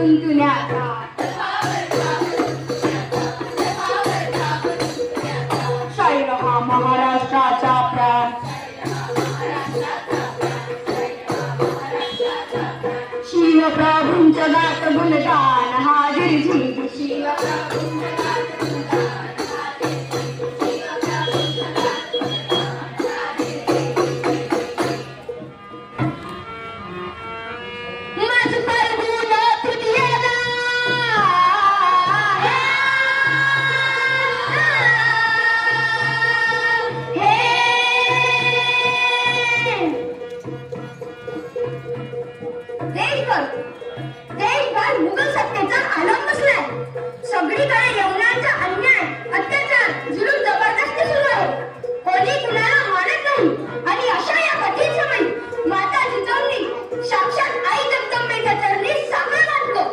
तुंतुण्याचा शैल हा महाराष्ट्राचा प्राण शिव प्रभूंचं गात गुणगान हाजीर झिंग शिव देशभर मुघल सत्तेचा आलम बसलाय. सगळीकडे यवनांचा अन्याय, अत्याचार, जुलूम, जबरदस्ती सुरू आहे. कोणी कुणाला मानत नाही आणि अशा या कठीण समयी माता जिजाऊंनी साक्षात आई जगदंबेच्या चरणी साकडं घातलं.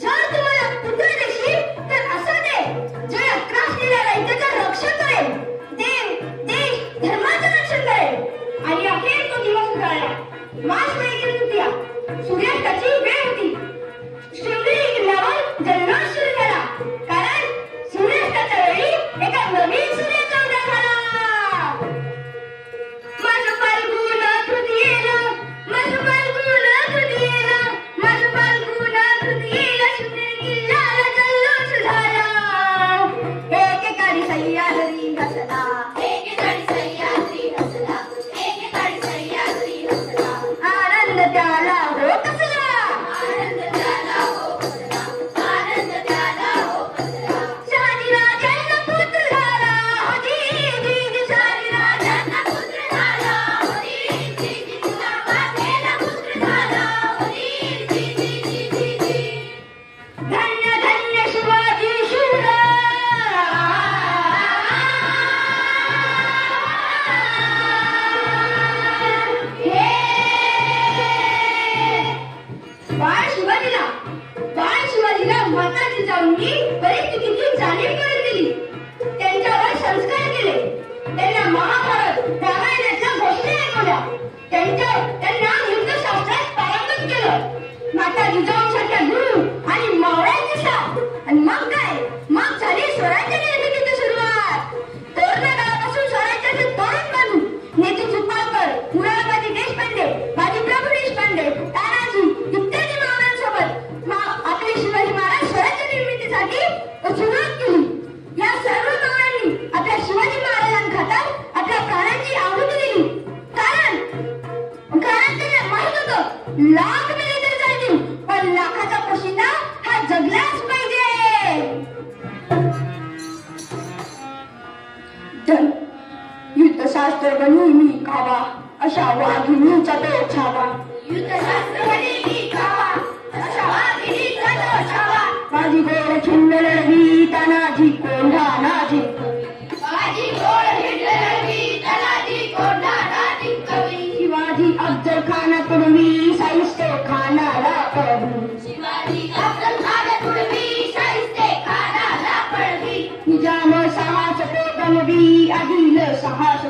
जर तुम्हाला पुत्र देशील तर असं दे जे त्रासलेल्या रयतेचं रक्षण करेल, देश धर्माचं रक्षण करेल. आणि अखेर तो दिवस उजाडला. मार्च महिन्याची तृतीया, सूर्यास्ताची वेळ होती. शृंगेरी किल्ल्यावर जल्लोष सुरू झाला, कारण सूर्यास्ताच्या वेळी एका नवीन सूर्याचा उदय झाला. माझं फाल्गुन तृतीयेला, माझं फाल्गुन तृतीयेला, माझं फाल्गुन तृतीयेला शृंगेरी किल्ल्याला जल्लोष झाला. एकेकाळी सह्याद्री हसला, एकेकाळी सह्याद्री हसला, एकेकाळी सह्याद्री हसला. आनंद त्याला हो कसला, आनंद त्याला हो कसला, आनंद त्याला हो कसला. शहाजी राजांना पुत्र झाला, होती शहाजी राजांना पुत्र झाला, होती तुला मातेला पुत्र झाला, होती. धन्य धन्य शिवाजी शूर. बाळ शिवाजीला माता जिजाऊंनी बरीच चुकीची जाणीव करून दिली. त्यांच्यावर संस्कार केले. त्यांना महाभारत रामायणाच्या गोष्टी ऐकवल्या. त्यांना युद्धशास्त्रात पारंगत केलं. माता जिजाऊंसारख्या गुरु आणि मावळ्यांची साथ. आणि मग काय, मग झाली स्वराज्य निर्मितीची सुरुवात. तोरणा गावापासून स्वराज्याचे तोरण बांधून नेते चुपाळकर, मुरारबाजी देशपांडे, बाजीप्रभू देशपांडे, तानाजी इत्यादी मावळ्यांसोबत आपले शिवाजी महाराज स्वराज्य निर्मितीसाठी सुरुवात केली. या सर्व मावळ्यांनी आपल्या शिवाजी महाराजांखातर आपल्या प्राणांची आहुती दिली. कारण त्यांना माहित होतं लाख मेले तर चालतील, पण लाखाचा पोशिंदा हा जगलाच पाहिजे. युद्धशास्त्र नेहमी खावा, अशा वाघिणीचा तो छावा. युद्धशास्त्र नेहमी खावा, अशा वाघिणीचा तो छावा. माझी गोड छिन्न लढवी, तानाजी कोंढा ना जिंकवी. माझी गोड छिन्न लढवी, तानाजी कोंढा ना जिंकवी. शिवाजी अफजल खाना तुडवी, शाहिस्ते खानाला पळवी. शिवाजी अफजल खाना तुडवी, शाहिस्ते खानाला पळवी. निजाम साहस तो गमवी, आदिल साहस